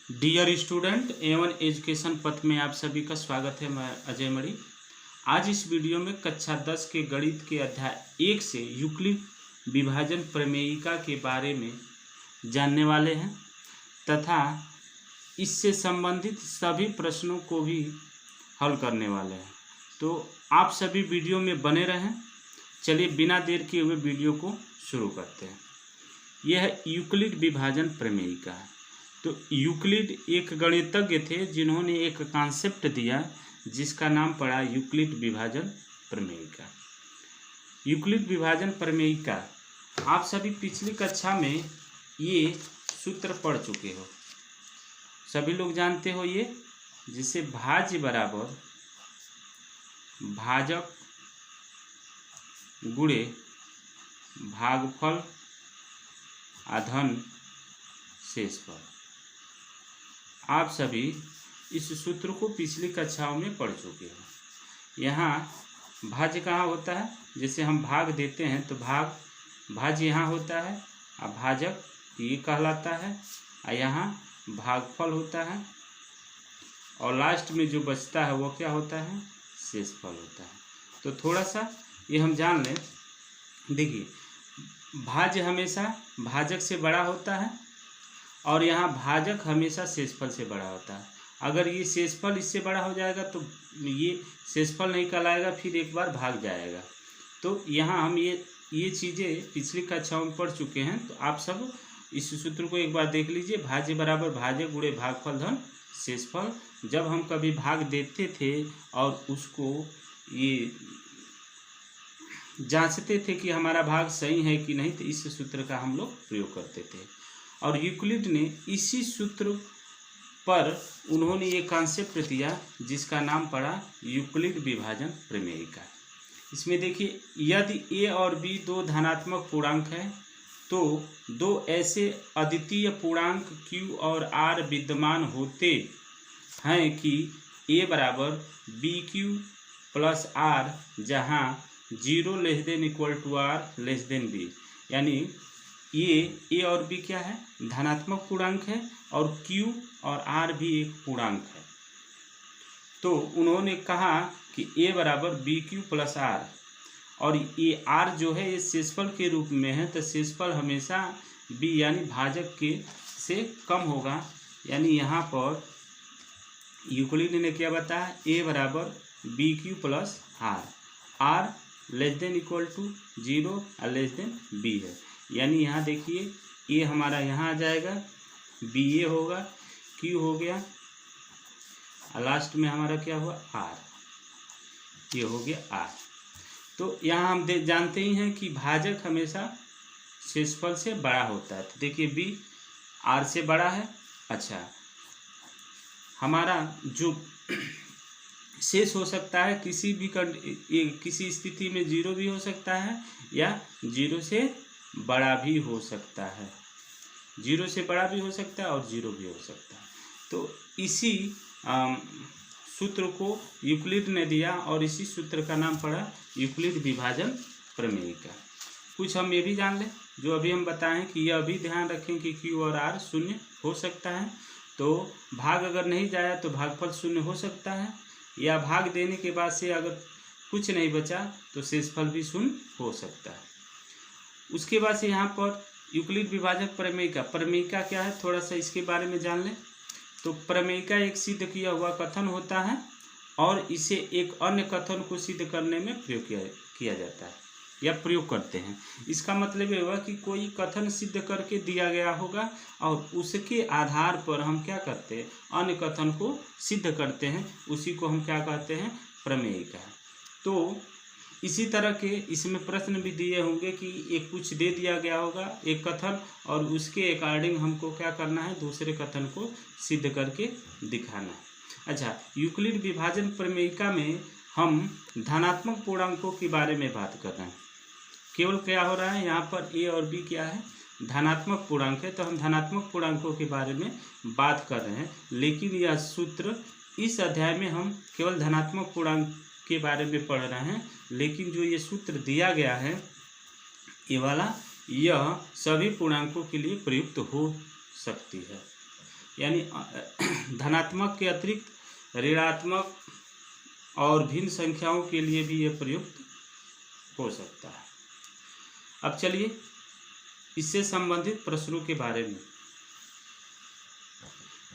Dear student A1 education पथ में आप सभी का स्वागत है। मैं अजय मणि। आज इस वीडियो में कक्षा 10 के गणित के अध्याय 1 से यूक्लिड विभाजन प्रमेयिका के बारे में जानने वाले हैं तथा इससे संबंधित सभी प्रश्नों को भी हल करने वाले हैं। तो आप सभी वीडियो में बने रहें। चलिए बिना देर किए हुए वीडियो को शुरू करते हैं। यह यूक्लिड विभाजन प्रमेयिका है। तो यूक्लिड एक गणितज्ञ थे जिन्होंने एक कॉन्सेप्ट दिया जिसका नाम पड़ा यूक्लिड विभाजन प्रमेयिका। यूक्लिड विभाजन प्रमेयिका आप सभी पिछली कक्षा में ये सूत्र पढ़ चुके हो, सभी लोग जानते हो ये, जिसे भाज्य बराबर भाजक गुणे भागफल आधन शेषफल। आप सभी इस सूत्र को पिछली कक्षाओं में पढ़ चुके हो। यहाँ भाज्य कहाँ होता है, जैसे हम भाग देते हैं तो भाज्य यहाँ होता है और भाजक ये कहलाता है और यहाँ भागफल होता है और लास्ट में जो बचता है वो क्या होता है, शेषफल होता है। तो थोड़ा सा ये हम जान लें। देखिए भाज्य हमेशा भाजक से बड़ा होता है और यहाँ भाजक हमेशा शेषफल से बड़ा होता है। अगर ये शेषफल इससे बड़ा हो जाएगा तो ये शेषफल नहीं कहलाएगा, फिर एक बार भाग जाएगा। तो यहाँ हम ये चीज़ें पिछली कक्षाओं में पढ़ चुके हैं। तो आप सब इस सूत्र को एक बार देख लीजिए। भाज्य बराबर भाजक गुणे भागफल धन शेषफल। जब हम कभी भाग देते थे और उसको ये जांचते थे कि हमारा भाग सही है कि नहीं, तो इस सूत्र का हम लोग प्रयोग करते थे। और यूक्लिड ने इसी सूत्र पर उन्होंने ये कॉन्सेप्ट दिया जिसका नाम पड़ा यूक्लिड विभाजन प्रमेयिका। इसमें देखिए, यदि a और b दो धनात्मक पूर्णांक है तो दो ऐसे अद्वितीय पूर्णांक q और r विद्यमान होते हैं कि a बराबर bq प्लस r, जहाँ 0 ≤ r b। यानी ये a और b क्या है, धनात्मक पूर्णांक है और q और r भी एक पूर्णांक है। तो उन्होंने कहा कि a बराबर bq प्लस r और ये r जो है ये शेषफल के रूप में है, तो शेषफल हमेशा b यानी भाजक के से कम होगा। यानी यहाँ पर यूक्लिड ने क्या बताया, a बराबर bq प्लस r ≤ 0 और b है। यानी यहाँ देखिए a हमारा यहाँ आ जाएगा, b a होगा, q हो गया और लास्ट में हमारा क्या हुआ, r, ये हो गया r। तो यहाँ हम जानते ही हैं कि भाजक हमेशा शेषफल से बड़ा होता है। तो देखिए b r से बड़ा है। अच्छा, हमारा जो शेष हो सकता है किसी स्थिति में 0 भी हो सकता है या 0 से बड़ा भी हो सकता है, 0 से बड़ा भी हो सकता है और 0 भी हो सकता है। तो इसी सूत्र को यूक्लिड ने दिया और इसी सूत्र का नाम पड़ा यूक्लिड विभाजन प्रमेयिका। कुछ हम ये भी जान लें जो अभी हम बताएं कि यह भी ध्यान रखें कि q और r शून्य हो सकता है। तो भाग अगर नहीं जाया तो भागफल शून्य हो सकता है, या भाग देने के बाद से अगर कुछ नहीं बचा तो शेषफल भी शून्य हो सकता है। उसके बाद से यहाँ पर यूक्लिड विभाजक प्रमेयिका क्या है, थोड़ा सा इसके बारे में जान लें। तो प्रमेयिका एक सिद्ध किया हुआ कथन होता है और इसे एक अन्य कथन को सिद्ध करने में प्रयोग किया जाता है या प्रयोग करते हैं। इसका मतलब ये हुआ कि कोई कथन सिद्ध करके दिया गया होगा और उसके आधार पर हम क्या करते हैं, अन्य कथन को सिद्ध करते हैं। उसी को हम क्या कहते हैं, प्रमेयिका। तो इसी तरह के इसमें प्रश्न भी दिए होंगे कि एक कुछ दे दिया गया होगा एक कथन और उसके अकॉर्डिंग हमको क्या करना है, दूसरे कथन को सिद्ध करके दिखाना है। अच्छा, यूक्लिड विभाजन प्रमेयिका में हम धनात्मक पूर्णांकों के बारे में बात कर रहे हैं। केवल क्या हो रहा है, यहाँ पर a और b क्या है, धनात्मक पूर्णांक है। तो हम धनात्मक पूर्णांकों के बारे में बात कर रहे हैं, लेकिन यह सूत्र इस अध्याय में हम केवल धनात्मक पूर्णांक के बारे में पढ़ रहे हैं। लेकिन जो ये सूत्र दिया गया है ये वाला, यह सभी पूर्णांकों के लिए प्रयुक्त हो सकती है। यानी धनात्मक के अतिरिक्त ऋणात्मक और भिन्न संख्याओं के लिए भी ये प्रयुक्त हो सकता है। अब चलिए इससे संबंधित प्रश्नों के बारे में।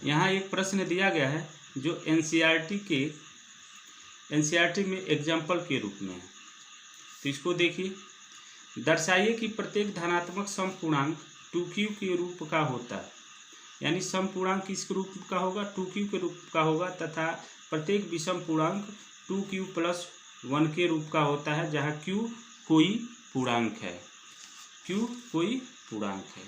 यहाँ एक प्रश्न दिया गया है जो एनसीईआरटी में एग्जाम्पल के रूप में है। तो इसको देखिए, दर्शाइए कि प्रत्येक धनात्मक समपूर्णांक 2q के रूप का होता है, यानी समपूर्णांक किस रूप का होगा, 2q के रूप का होगा, तथा प्रत्येक विषम पूर्णांक 2q + 1 के रूप का होता है, जहाँ q कोई पूर्णांक है, q कोई पूर्णांक है।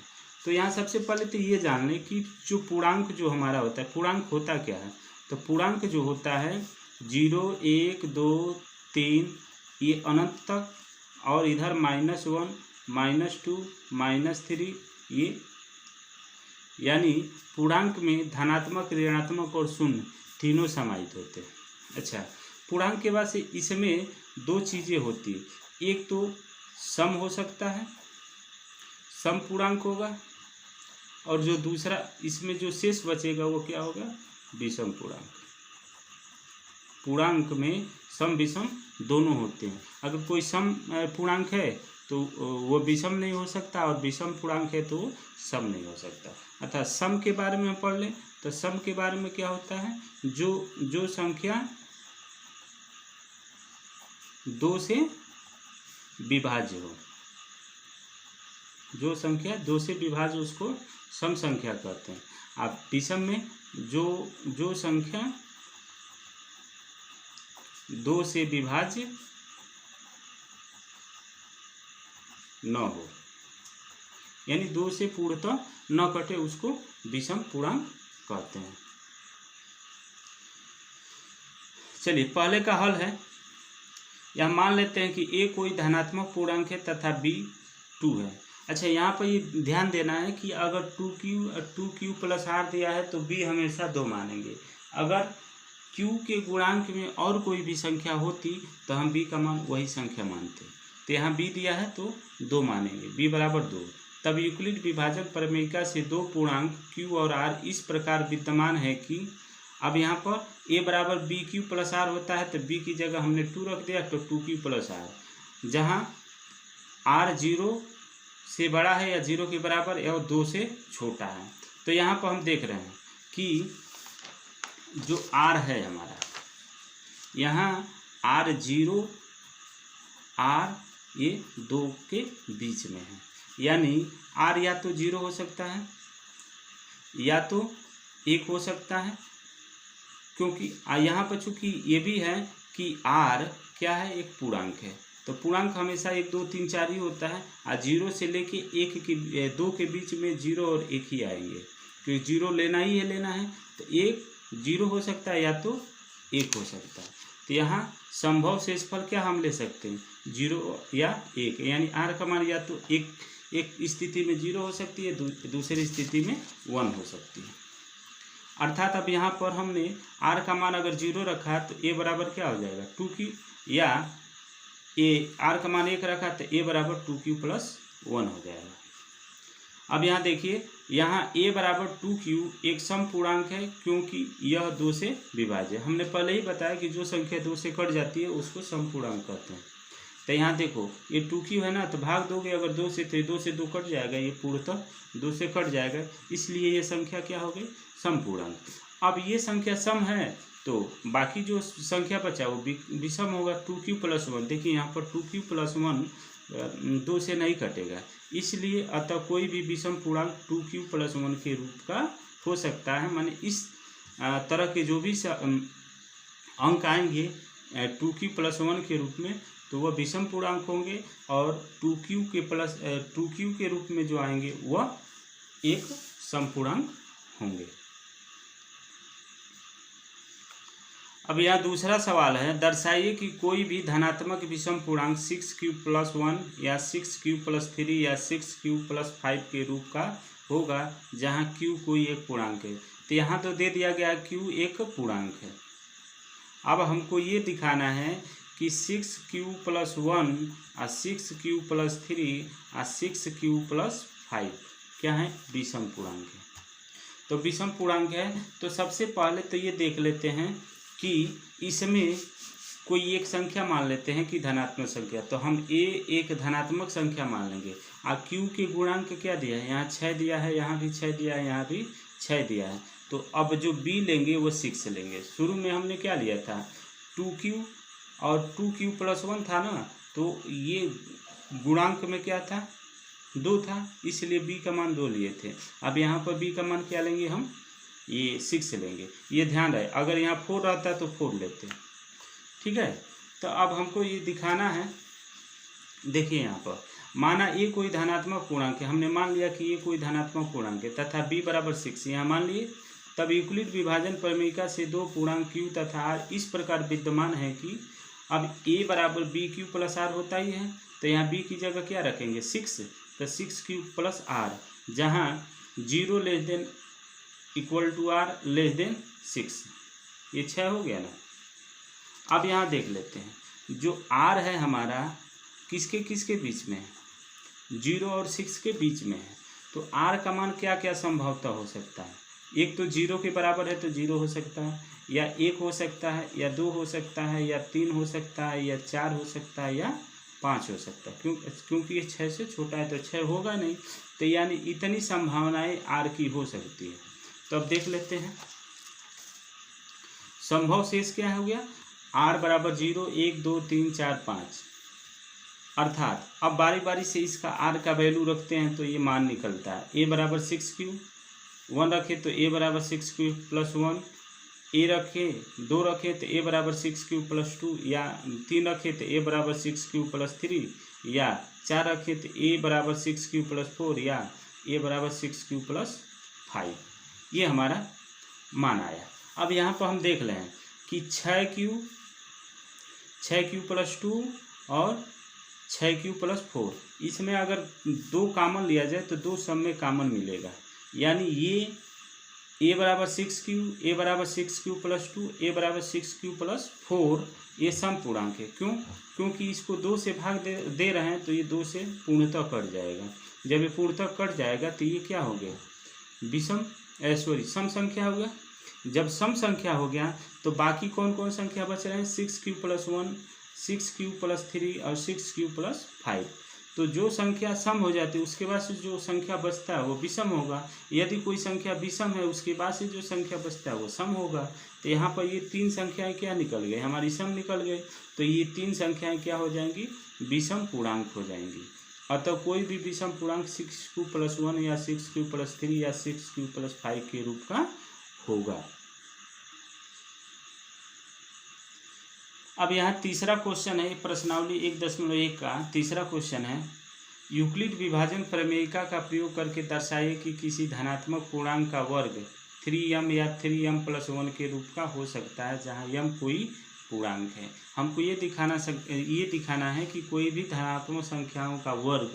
तो यहाँ सबसे पहले तो ये जान लें कि जो पूर्णांक जो हमारा होता है, पूर्णांक होता क्या है। तो पूर्णांक जो होता है 0, 1, 2, 3 ये अनंत तक, और इधर -1, -2, -3 ये, यानी पूर्णांक में धनात्मक, ऋणात्मक और शून्य तीनों समाहित होते हैं। अच्छा, पूर्णांक के बाद से इसमें दो चीज़ें होती है, एक तो सम हो सकता है, सम पूर्णांक होगा, और जो दूसरा इसमें जो शेष बचेगा वो क्या होगा, विषम पूर्णांक। पूर्णांक में सम विषम दोनों होते हैं। अगर कोई सम पूर्णांक है तो वो विषम नहीं हो सकता, और विषम पूर्णांक है तो सम नहीं हो सकता। अर्थात सम के बारे में पढ़ लें तो सम के बारे में क्या होता है, जो संख्या 2 से विभाज्य हो, जो संख्या 2 से विभाज्य उसको सम संख्या कहते हैं। आप विषम में जो संख्या 2 से विभाज्य न हो, यानी 2 से पूर्णतः न कटे, उसको विषम पूर्णांक कहते हैं। चलिए पहले का हल है, यह मान लेते हैं कि a कोई धनात्मक पूर्णांक है तथा b 2 है। अच्छा, यहाँ पर ये ध्यान देना है कि अगर 2q + r दिया है तो b हमेशा 2 मानेंगे। अगर q के गुणांक में और कोई भी संख्या होती तो हम b का मान वही संख्या मानते। तो यहाँ b दिया है तो 2 मानेंगे, b = 2। तब यूक्लिड विभाजन प्रमेयिका से दो पूर्णांक q और r इस प्रकार विद्यमान है कि अब यहाँ पर a = bq + r होता है, तो b की जगह हमने 2 रख दिया, तो 2q + r, जहाँ r 0 से बड़ा है या 0 के बराबर है और 2 से छोटा है। तो यहाँ पर हम देख रहे हैं कि जो r है हमारा, यहाँ r0 r ये 2 के बीच में है, यानी r या तो 0 हो सकता है या तो 1 हो सकता है, क्योंकि यहाँ पर चूँकि ये भी है कि r क्या है, एक पूर्णांक है। तो पूर्णांक हमेशा 1, 2, 3, 4 ही होता है, और 0 से लेके 2 के बीच में 0 और 1 ही आएंगे, क्योंकि 0 लेना ही है, लेना है। तो 1 0 हो सकता है या तो 1 हो सकता है। तो यहाँ संभव शेषफल क्या हम ले सकते हैं, 0 या 1, यानी r का मान या तो एक स्थिति में 0 हो सकती है, दूसरी स्थिति में 1 हो सकती है। अर्थात अब यहाँ पर हमने r का मान अगर 0 रखा तो a बराबर क्या हो जाएगा, 2q, या r का मान 1 रखा तो a = 2q + 1 हो जाएगा। अब यहाँ देखिए, यहाँ a = 2q एक सम पूर्णांक है, क्योंकि यह 2 से विभाज्य। हमने पहले ही बताया कि जो संख्या 2 से कट जाती है उसको सम पूर्णांक कहते हैं। तो यहाँ देखो ये 2q है ना, तो भाग दोगे अगर 2 से, तो 2 से 2 कट जाएगा, ये पूर्णतः 2 से कट जाएगा, इसलिए ये संख्या क्या हो गई, सम पूर्णांक। अब ये संख्या सम है तो बाकी जो संख्या बचा वो विषम होगा, 2q + 1। देखिए यहाँ पर 2q + 1 2 से नहीं कटेगा, इसलिए अतः कोई भी विषम पूर्णांक 2q + 1 के रूप का हो सकता है। माने इस तरह के जो भी अंक आएंगे 2q + 1 के रूप में, तो वह विषम पूर्णांक होंगे, और 2q के रूप में जो आएंगे वह एक सम पूर्णांक होंगे। अब यहाँ दूसरा सवाल है, दर्शाइए कि कोई भी धनात्मक विषम पूर्णांक 6q + 1 या 6q + 3 या 6q + 5 के रूप का होगा, जहाँ q कोई एक पूर्णांक है। तो यहाँ तो दे दिया गया q एक पूर्णांक है। अब हमको ये दिखाना है कि 6q + 1 और 6q + 3 और 6q + 5 क्या है, विषम पूर्णांक है। तो विषम पूर्णांक है। तो सबसे पहले तो ये देख लेते हैं कि इसमें कोई एक संख्या मान लेते हैं कि धनात्मक संख्या, तो हम ए एक धनात्मक संख्या मान लेंगे। और क्यू के गुणांक क्या दिया है, यहाँ 6 दिया है, यहाँ भी 6 दिया है, यहाँ भी 6 दिया है। तो अब जो बी लेंगे वो 6 लेंगे। शुरू में हमने क्या लिया था 2q और 2q + 1 था ना, तो ये गुणांक में क्या था 2 था, इसलिए b का मान 2 लिए थे। अब यहाँ पर b का मान क्या लेंगे हम, ये 6 लेंगे। ये ध्यान रहे, अगर यहाँ 4 रहता तो 4 लेते, ठीक है। तो अब हमको ये दिखाना है, देखिए यहाँ पर माना ए कोई धनात्मक पूर्णांक है, हमने मान लिया कि ये कोई धनात्मक पूर्णांक है तथा b = 6 यहाँ मान लिए। तब यूक्लिड विभाजन प्रमेयिका से दो पूर्णांक q तथा r इस प्रकार विद्यमान है कि अब a = bq + r होता ही है, तो यहाँ b की जगह क्या रखेंगे 6, तो 6q + r, जहाँ 0 ≤ r < 6, ये 6 हो गया ना। अब यहाँ देख लेते हैं जो r है हमारा किसके किसके बीच में है, 0 और 6 के बीच में है। तो r का मान क्या क्या संभवतः हो सकता है, एक तो 0 के बराबर है तो 0 हो सकता है, या 1 हो सकता है, या 2 हो सकता है, या 3 हो सकता है, या 4 हो सकता है, या 5 हो सकता है। क्योंकि ये 6 से छोटा है तो 6 होगा नहीं, तो यानी इतनी संभावनाएं r की हो सकती है। तो अब देख लेते हैं संभव शेष क्या हो गया, r = 0, 1, 2, 3, 4, 5। अर्थात अब बारी बारी से इसका r का वैल्यू रखते हैं तो ये मान निकलता है। a = 6q, 1 रखे तो a = 6q + 1, a रखे 2 रखे तो a = 6q + 2, या 3 रखे तो a = 6q + 3, या 4 रखे तो a = 6q + 4, या a = 6q + 5। ये हमारा मान आया। अब यहाँ पर हम देख लें कि 6q + 2 और 6q + 4, इसमें अगर 2 कॉमन लिया जाए तो 2 सब में कॉमन मिलेगा, यानी ये a = 6q, a = 6q + 2, a = 6q + 4, ये सम पूर्णांक है। क्यों, क्योंकि इसको 2 से भाग दे रहे हैं तो ये 2 से पूर्णतः कट जाएगा। जब ये पूर्णतः कट जाएगा तो ये क्या हो गया सम संख्या हो गया। जब सम संख्या हो गया तो बाकी कौन कौन संख्या बच रहे हैं, 6q + 1, 6q + 3 और 6q + 5। तो जो संख्या सम हो जाती है उसके बाद से जो संख्या बचता है वो विषम होगा। यदि कोई संख्या विषम है उसके बाद से जो संख्या बचता है वो सम होगा। तो यहाँ पर ये 3 संख्याएं क्या निकल गई, हमारी सम निकल गई। तो ये 3 संख्याएं क्या हो जाएंगी, विषम पूर्णांक हो जाएंगी। अतः कोई भी विषम पूर्णांक 6q + 1 या 6q + 3 या 6q + 5 के रूप का होगा। अब यहाँ तीसरा क्वेश्चन है, प्रश्नावली 1.1 का तीसरा क्वेश्चन है, यूक्लिड विभाजन प्रमेयिका का प्रयोग करके दर्शाइए कि किसी धनात्मक पूर्णांक का वर्ग 3m या 3m + 1 के रूप का हो सकता है जहाँ m कोई पूर्णांक है। हमको ये दिखाना है कि कोई भी धनात्मक संख्याओं का वर्ग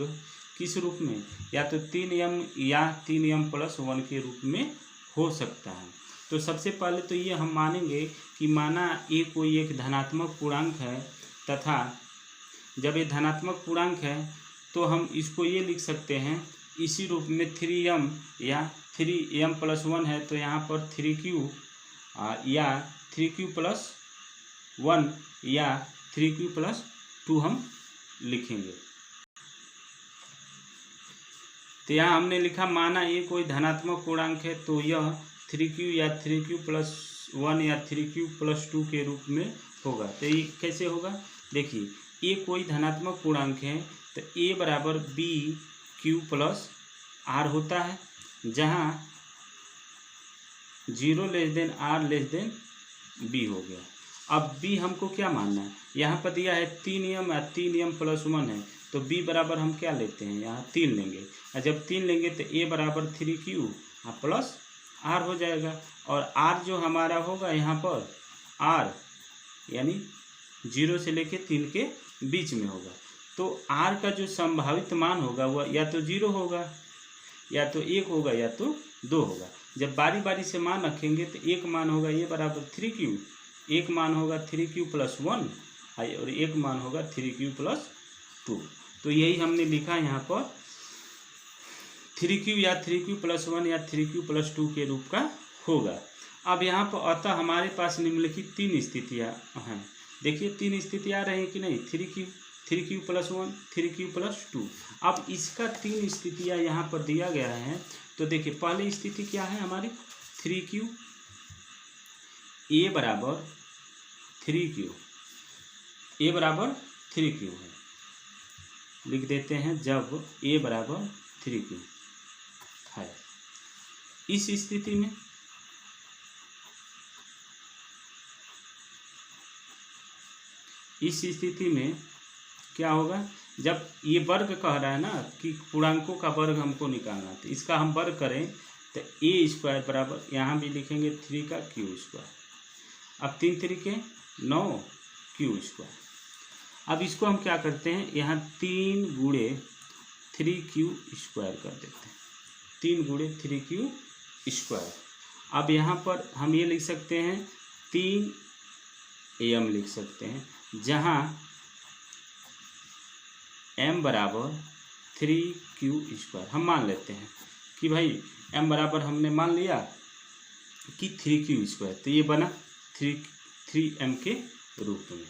किस रूप में, या तो 3m या 3m + 1 के रूप में हो सकता है। तो सबसे पहले तो ये हम मानेंगे कि माना ए कोई एक धनात्मक पूर्णांक है तथा जब ये धनात्मक पूर्णांक है तो हम इसको ये लिख सकते हैं इसी रूप में 3m या 3m + 1 है तो यहाँ पर 3q या 3q + 1 या 3q + 2 हम लिखेंगे। तो यहाँ हमने लिखा माना ये कोई धनात्मक पूर्णांक है तो यह 3q या 3q + 1 या 3q + 2 के रूप में होगा। तो ये कैसे होगा, देखिए ये कोई धनात्मक पूर्णांक है तो a = bq + r होता है, जहाँ 0 r b हो गया। अब b हमको क्या मानना है, यहाँ पर दिया है 3m या 3m + 1 है तो b बराबर हम क्या लेते हैं, यहाँ 3 लेंगे। और जब 3 लेंगे तो a = 3q + r हो जाएगा। और r जो हमारा होगा यहाँ पर r यानी 0 से लेके 3 के बीच में होगा। तो r का जो संभावित मान होगा वह या तो 0 होगा, या तो 1 होगा, या तो 2 होगा। जब बारी बारी से मान रखेंगे तो एक मान होगा ये बराबर 3q, एक मान होगा 3q + 1 और एक मान होगा 3q + 2। तो यही हमने लिखा यहाँ पर 3q या 3q+1 या 3q+2 के रूप का होगा। अब यहाँ पर अतः हमारे पास निम्नलिखित 3 स्थितियाँ हैं। देखिए 3 स्थितियाँ आ रही हैं कि नहीं, 3q+1 3q+2। अब इसका 3 स्थितियाँ यहाँ पर दिया गया है। तो देखिए पहली स्थिति क्या है हमारी, 3q, a बराबर 3q, a बराबर 3q है, लिख देते हैं जब a बराबर 3q है। इस स्थिति में क्या होगा, जब ये वर्ग कह रहा है ना कि पूर्णांकों का वर्ग हमको निकालना, तो इसका हम वर्ग करें तो a² बराबर यहाँ भी लिखेंगे 3 का q²। अब 3 तरीके 9 q²। अब इसको हम क्या करते हैं, यहाँ 3 गुणे 3q² कर देते हैं, 3 गुणे 3q²। अब यहाँ पर हम ये लिख सकते हैं 3m लिख सकते हैं, जहाँ m बराबर 3q²। हम मान लेते हैं कि भाई m बराबर हमने मान लिया कि 3q², तो ये बना 3m के रूप में।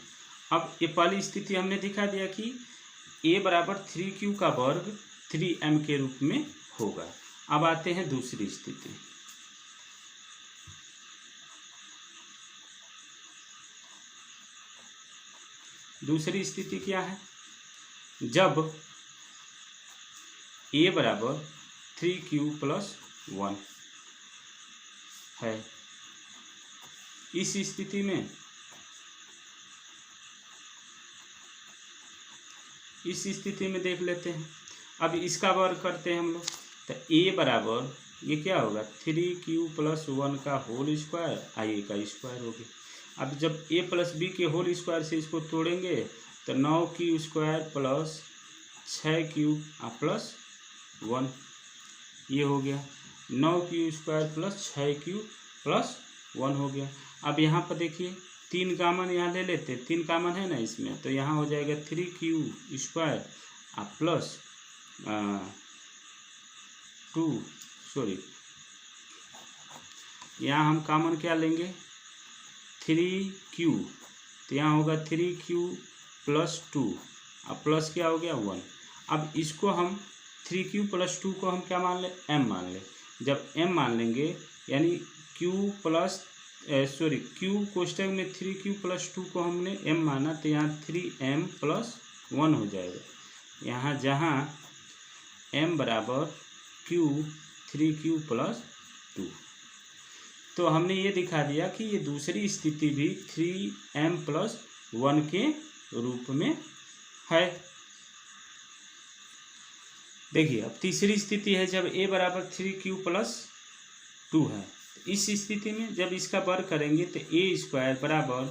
अब ये पहली स्थिति हमने दिखा दिया कि a बराबर 3q का वर्ग 3m के रूप में होगा। अब आते हैं दूसरी स्थिति। दूसरी स्थिति क्या है, जब a बराबर 3q+1 है। इस स्थिति में देख लेते हैं। अब इसका वर्ग करते हैं हम लोग, तो a बराबर ये क्या होगा 3q+1 का होल स्क्वायर, a का स्क्वायर हो गया। अब जब a + b के होल स्क्वायर से इसको तोड़ेंगे तो 9q² + 6q+1 ये हो गया, 9q² + 6q+1 हो गया। अब यहाँ पर देखिए 3 कामन यहाँ ले लेते, 3 कामन है ना इसमें, तो यहाँ हो जाएगा 3q² प्लस 2 यहाँ हम कामन क्या लेंगे 3q, तो यहाँ होगा 3q+2 अब प्लस क्या हो गया 1। अब इसको हम 3q+2 को हम क्या मान लें, m मान लें। जब m मान लेंगे यानी q कोष्टक में 3q+2 को हमने m माना, तो यहाँ 3m+1 हो जाएगा। यहाँ जहाँ m बराबर q 3q+2, तो हमने ये दिखा दिया कि ये दूसरी स्थिति भी 3m+1 के रूप में है। देखिए अब तीसरी स्थिति है जब a बराबर 3q+2 है। इस स्थिति में जब इसका वर्ग करेंगे तो a² बराबर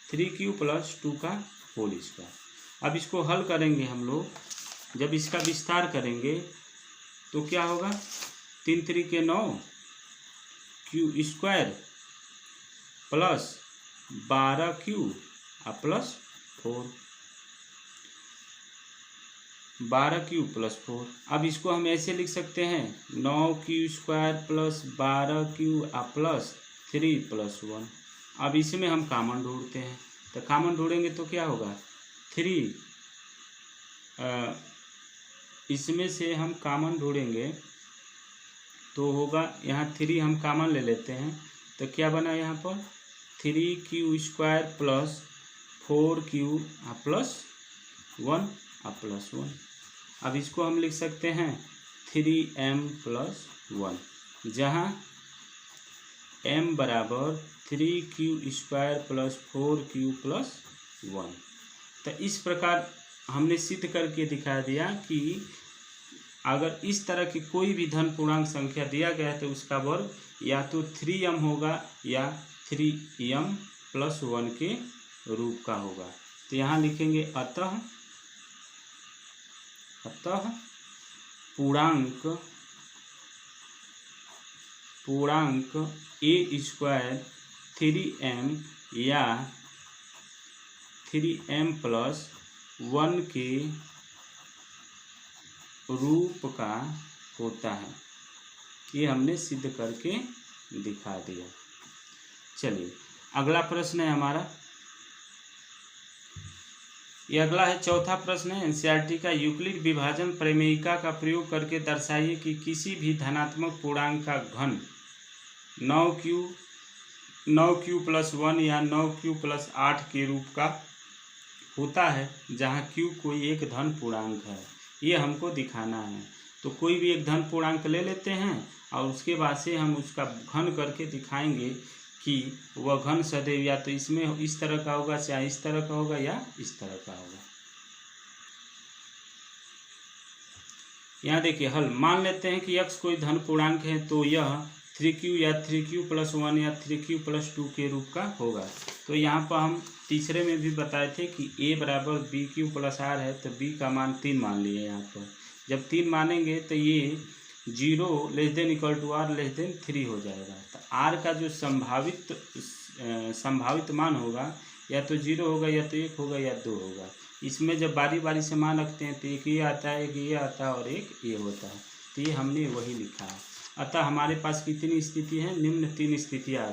3q+2 का होल स्क्वायर। अब इसको हल करेंगे हम लोग, जब इसका विस्तार करेंगे तो क्या होगा 3 3 9 q² plus 12q plus 4, 12q + 4। अब इसको हम ऐसे लिख सकते हैं 9q² + 12q प्लस 3 + 1। अब इसमें हम कामन ढूंढते हैं, तो कामन ढूंढेंगे तो क्या होगा 3, इसमें से हम कामन ढूंढेंगे तो होगा यहाँ 3 हम कामन ले लेते हैं, तो क्या बना यहाँ पर 3q² + 4q + 1 अब इसको हम लिख सकते हैं 3m+1, जहाँ m बराबर 3q² + 4q + 1। तो इस प्रकार हमने सिद्ध करके दिखा दिया कि अगर इस तरह की कोई भी धन पूर्णांक संख्या दिया गया है तो उसका वर्ग या तो 3m होगा या 3m+1 के रूप का होगा। तो यहाँ लिखेंगे अतः पूर्णांक a² 3m या 3m+1 के रूप का होता है। ये हमने सिद्ध करके दिखा दिया। चलिए अगला प्रश्न है हमारा, ये अगला है चौथा प्रश्न है एनसीईआरटी का, यूक्लिड विभाजन प्रमेयिका का प्रयोग करके दर्शाइए कि किसी भी धनात्मक पूर्णांक का घन 9q+1 या 9q+8 के रूप का होता है, जहाँ q कोई एक धन पूर्णांक है। ये हमको दिखाना है। तो कोई भी एक धन पूर्णांक ले लेते हैं और उसके बाद से हम उसका घन करके दिखाएंगे कि वह घन सदैव या तो इसमें इस तरह का होगा, चाहे इस तरह का होगा या इस तरह का होगा। यहाँ देखिए हल, मान लेते हैं कि x कोई धन पूर्णांक है, तो यह 3q या 3q+1 या 3q+2 के रूप का होगा। तो यहाँ पर हम तीसरे में भी बताए थे कि a बराबर bq+r है, तो b का मान 3 मान लिए। यहाँ पर जब 3 मानेंगे तो ये 0 < r 3 हो जाएगा। तो r का जो संभावित मान होगा या तो 0 होगा या तो 1 होगा या 2 होगा। इसमें जब बारी बारी से मान रखते हैं तो एक ये आता है, एक ये आता है और एक ये होता है। तो ये हमने वही लिखा है। अतः हमारे पास कितनी स्थिति है, निम्न 3 स्थितियाँ आ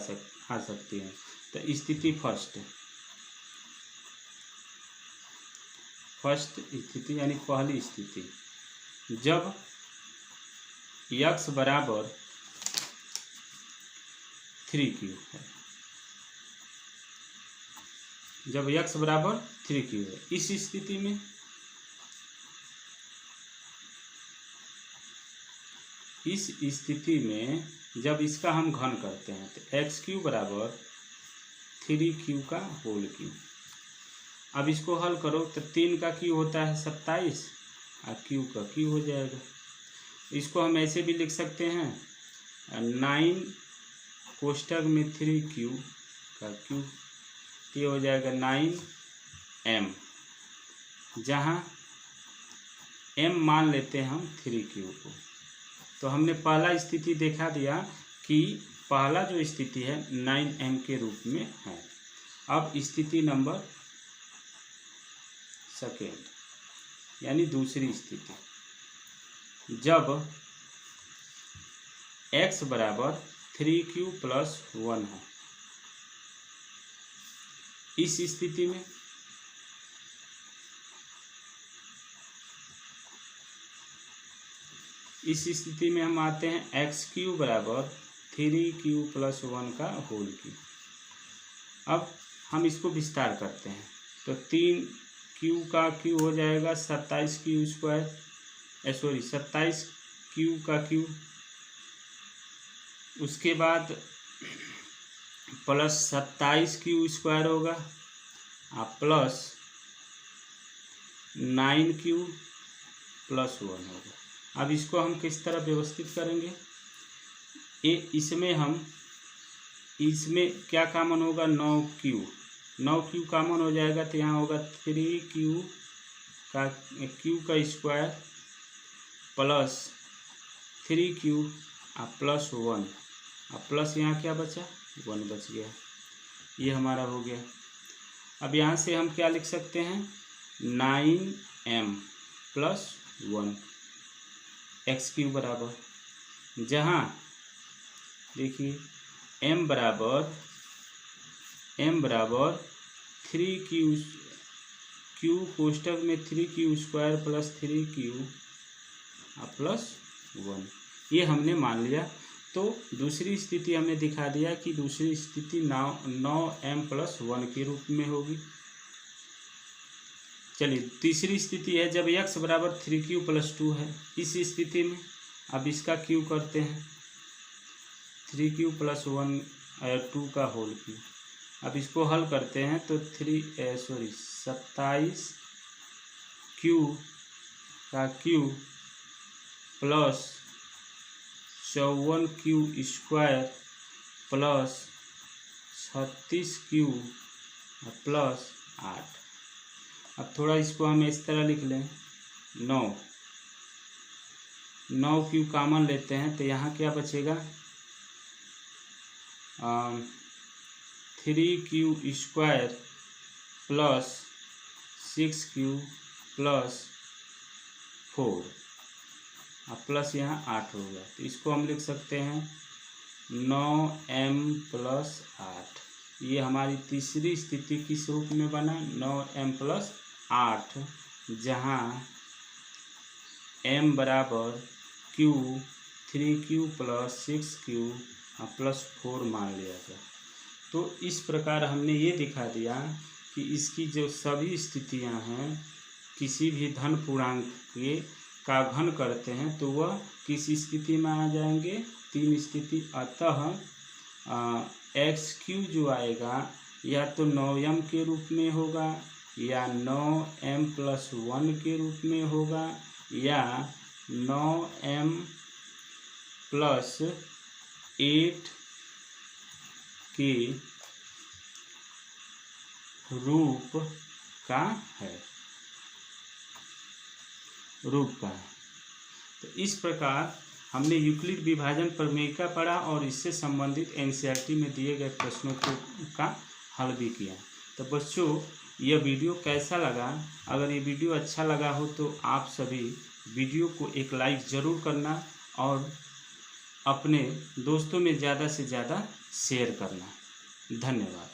सकती हैं। तो स्थिति फर्स्ट स्थिति यानी पहली स्थिति, जब x बराबर 3q है, जब x बराबर 3q है, इस स्थिति में जब इसका हम घन करते हैं तो x³ बराबर 3q का होल क्यूब। अब इसको हल करो तो 3 का क्यू होता है 27 और q का क्यू हो जाएगा। इसको हम ऐसे भी लिख सकते हैं 9 कोष्टक में 3q का क्यूब, ये हो जाएगा 9m, जहाँ m मान लेते हैं हम 3q को। तो हमने पहला स्थिति देखा दिया कि पहला जो स्थिति है 9m के रूप में है। अब स्थिति नंबर सेकेंड यानी दूसरी स्थिति, जब x बराबर 3q+1 है, इस स्थिति में हम आते हैं x³ बराबर 3q+1 का होल क्यूब। अब हम इसको विस्तार करते हैं तो 3q का क्यूब हो जाएगा 27q का क्यूब, उसके बाद प्लस 27q² होगा प्लस 9q+1 होगा। अब इसको हम किस तरह व्यवस्थित करेंगे, इसमें क्या कॉमन होगा, 9q कॉमन हो जाएगा। तो यहाँ होगा 3q का square plus 3q plus 1 plus यहाँ क्या बचा, 1 बच गया। ये हमारा हो गया। अब यहाँ से हम क्या लिख सकते हैं, 9m+1 x³ बराबर, जहाँ देखिए m बराबर 3q कोष्टक में 3q² प्लस 3q प्लस 1, ये हमने मान लिया। तो दूसरी स्थिति हमने दिखा दिया कि दूसरी स्थिति 9m+1 के रूप में होगी। चलिए तीसरी स्थिति है जब x बराबर 3q+2 है। इस स्थिति में अब इसका क्यू करते हैं, 3q+1 2 का होल क्यूब। अब इसको हल करते हैं तो 27q का cube plus 54q² plus 36q plus 8। अब थोड़ा इसको हम इस तरह लिख लें, 9q कॉमन लेते हैं तो यहाँ क्या बचेगा, 3q² plus 6q plus 4 plus यहाँ 8 हो गया, तो इसको हम लिख सकते हैं 9m + 8। ये हमारी तीसरी स्थिति किस रूप में बना, 9m + 8, जहाँ m बराबर q 3q + 6q + 4 मान लिया गया। तो इस प्रकार हमने ये दिखा दिया कि इसकी जो सभी स्थितियां हैं, किसी भी धन पूर्णांक के का घन करते हैं तो वह किस स्थिति में आ जाएंगे, 3 स्थिति। अतः xq जो आएगा या तो 9m के रूप में होगा, या 9m + 1 के रूप में होगा, या 9m + 8 के रूप का है। तो इस प्रकार हमने यूक्लिड विभाजन प्रमेय का पढ़ा और इससे संबंधित एनसीईआरटी में दिए गए प्रश्नों का हल भी किया। तो बच्चों, यह वीडियो कैसा लगा? अगर ये वीडियो अच्छा लगा हो तो आप सभी वीडियो को एक लाइक ज़रूर करना और अपने दोस्तों में ज़्यादा से ज़्यादा शेयर करना। धन्यवाद।